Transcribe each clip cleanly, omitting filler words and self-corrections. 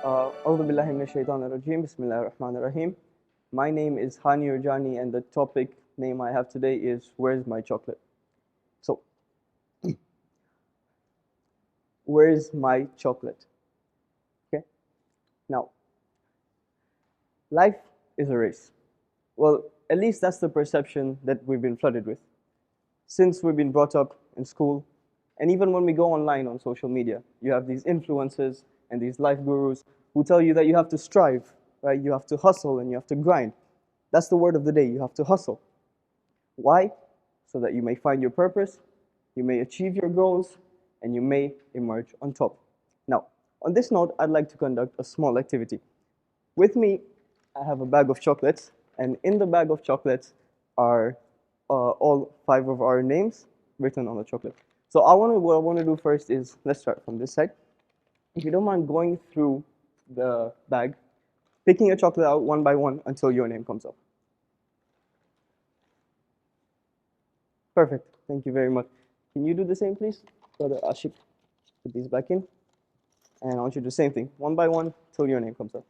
أعوذ بالله من الشيطان الرجيم. بسم الله الرحمن الرحيم. My name is Haani Rajani, and the topic name I have today is Where's My Chocolate? So, where's my chocolate? Okay. Now, life is a race. Well, at least that's the perception that we've been flooded with. Since we've been brought up in school, and even when we go online on social media, you have these influencers and these life gurus who tell you that you have to strive, right? You have to hustle and you have to grind. That's the word of the day. You have to hustle. Why? So that you may find your purpose, you may achieve your goals, and you may emerge on top. Now, on this note, I'd like to conduct a small activity. With me, I have a bag of chocolates, and in the bag of chocolates are all 5 of our names written on the chocolate. So what I want to do first is, let's start from this side. If you don't mind going through the bag, picking a chocolate out one by one until your name comes up. Perfect. Thank you very much. Can you do the same, please? Brother Ashik, put these back in. And I want you to do the same thing, one by one, till your name comes up.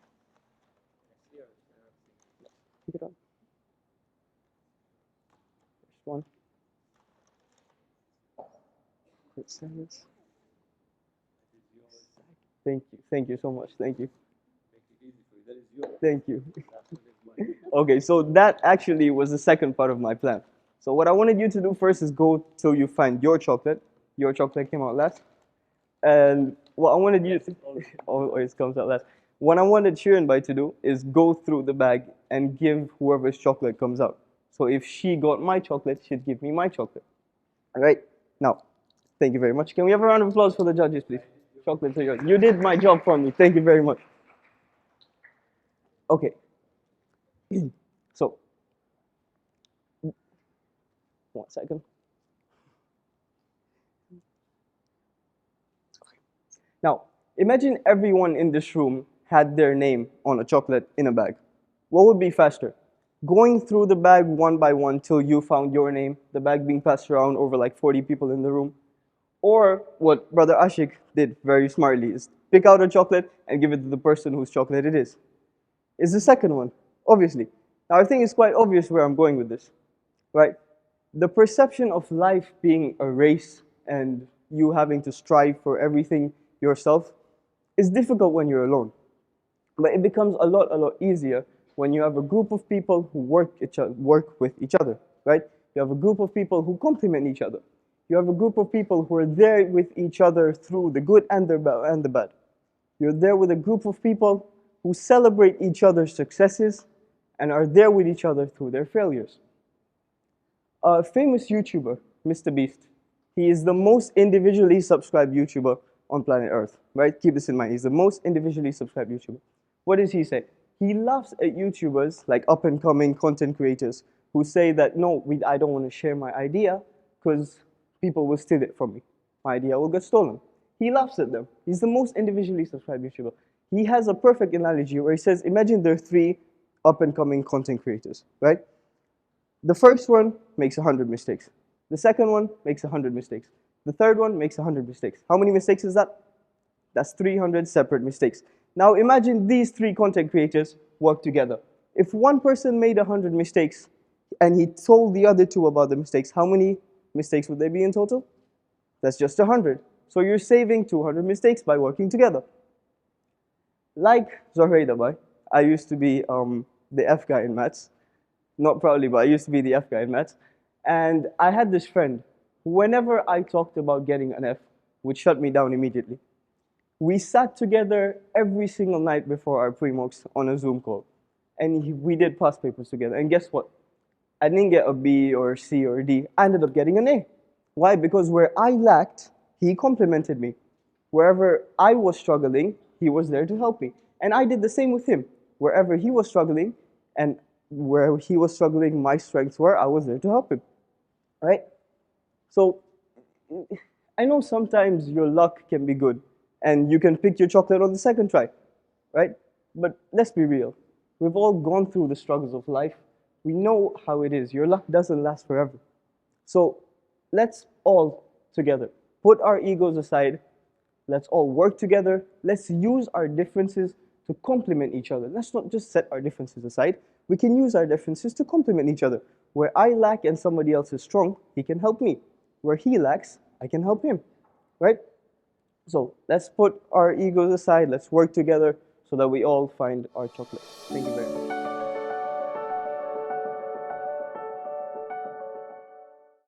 Pick it up. First one. Quick silence. Thank you. Thank you so much. Thank you. Thank you. Okay, so that actually was the second part of my plan. So what I wanted you to do first is go till you find your chocolate. Your chocolate came out last. And what I wanted you to always comes out last. What I wanted Shirin to do is go through the bag and give whoever's chocolate comes out. So if she got my chocolate, she'd give me my chocolate. All right. Now, thank you very much. Can we have a round of applause for the judges, please? Chocolates are yours. You did my job for me. Thank you very much. Okay. So, 1 second. Now, imagine everyone in this room had their name on a chocolate in a bag. What would be faster? Going through the bag one by one till you found your name, the bag being passed around over like 40 people in the room. Or what Brother Ashik did very smartly is pick out a chocolate and give it to the person whose chocolate it is the second one, obviously. Now, I think it's quite obvious where I'm going with this, right? The perception of life being a race and you having to strive for everything yourself is difficult when you're alone. But it becomes a lot easier when you have a group of people who work with each other, right? You have a group of people who complement each other. You have a group of people who are there with each other through the good and the bad. You're there with a group of people who celebrate each other's successes and are there with each other through their failures. A famous YouTuber, Mr. Beast, he is the most individually subscribed YouTuber on planet Earth, right? Keep this in mind. He's the most individually subscribed YouTuber. What does he say? He laughs at YouTubers, like up-and-coming content creators, who say that, no, I don't want to share my idea because people will steal it from me. My idea will get stolen. He laughs at them. He's the most individually subscribed YouTuber. He has a perfect analogy where he says, imagine there are 3 up-and-coming content creators, right? The first one makes 100 mistakes. The second one makes 100 mistakes. The third one makes 100 mistakes. How many mistakes is that? That's 300 separate mistakes. Now imagine these 3 content creators work together. If one person made 100 mistakes and he told the other 2 about the mistakes, how many mistakes would there be in total? That's just 100. So you're saving 200 mistakes by working together. Like Zohaida bhai, I used to be the F guy in maths. Not proudly, but I used to be the F guy in maths. And I had this friend, whenever I talked about getting an F, would shut me down immediately. We sat together every single night before our pre-mocks on a Zoom call. And we did past papers together. And guess what? I didn't get a B or C or D. I ended up getting an A. Why? Because where I lacked, he complimented me. Wherever I was struggling, he was there to help me. And I did the same with him. Wherever he was struggling, and where he was struggling, my strengths were, I was there to help him. Right? So, I know sometimes your luck can be good, and you can pick your chocolate on the second try, right? But let's be real. We've all gone through the struggles of life. We know how it is. Your luck doesn't last forever. So let's all together put our egos aside. Let's all work together. Let's use our differences to complement each other. Let's not just set our differences aside. We can use our differences to complement each other. Where I lack and somebody else is strong, he can help me. Where he lacks, I can help him, right? So let's put our egos aside. Let's work together so that we all find our chocolate. Thank you very much.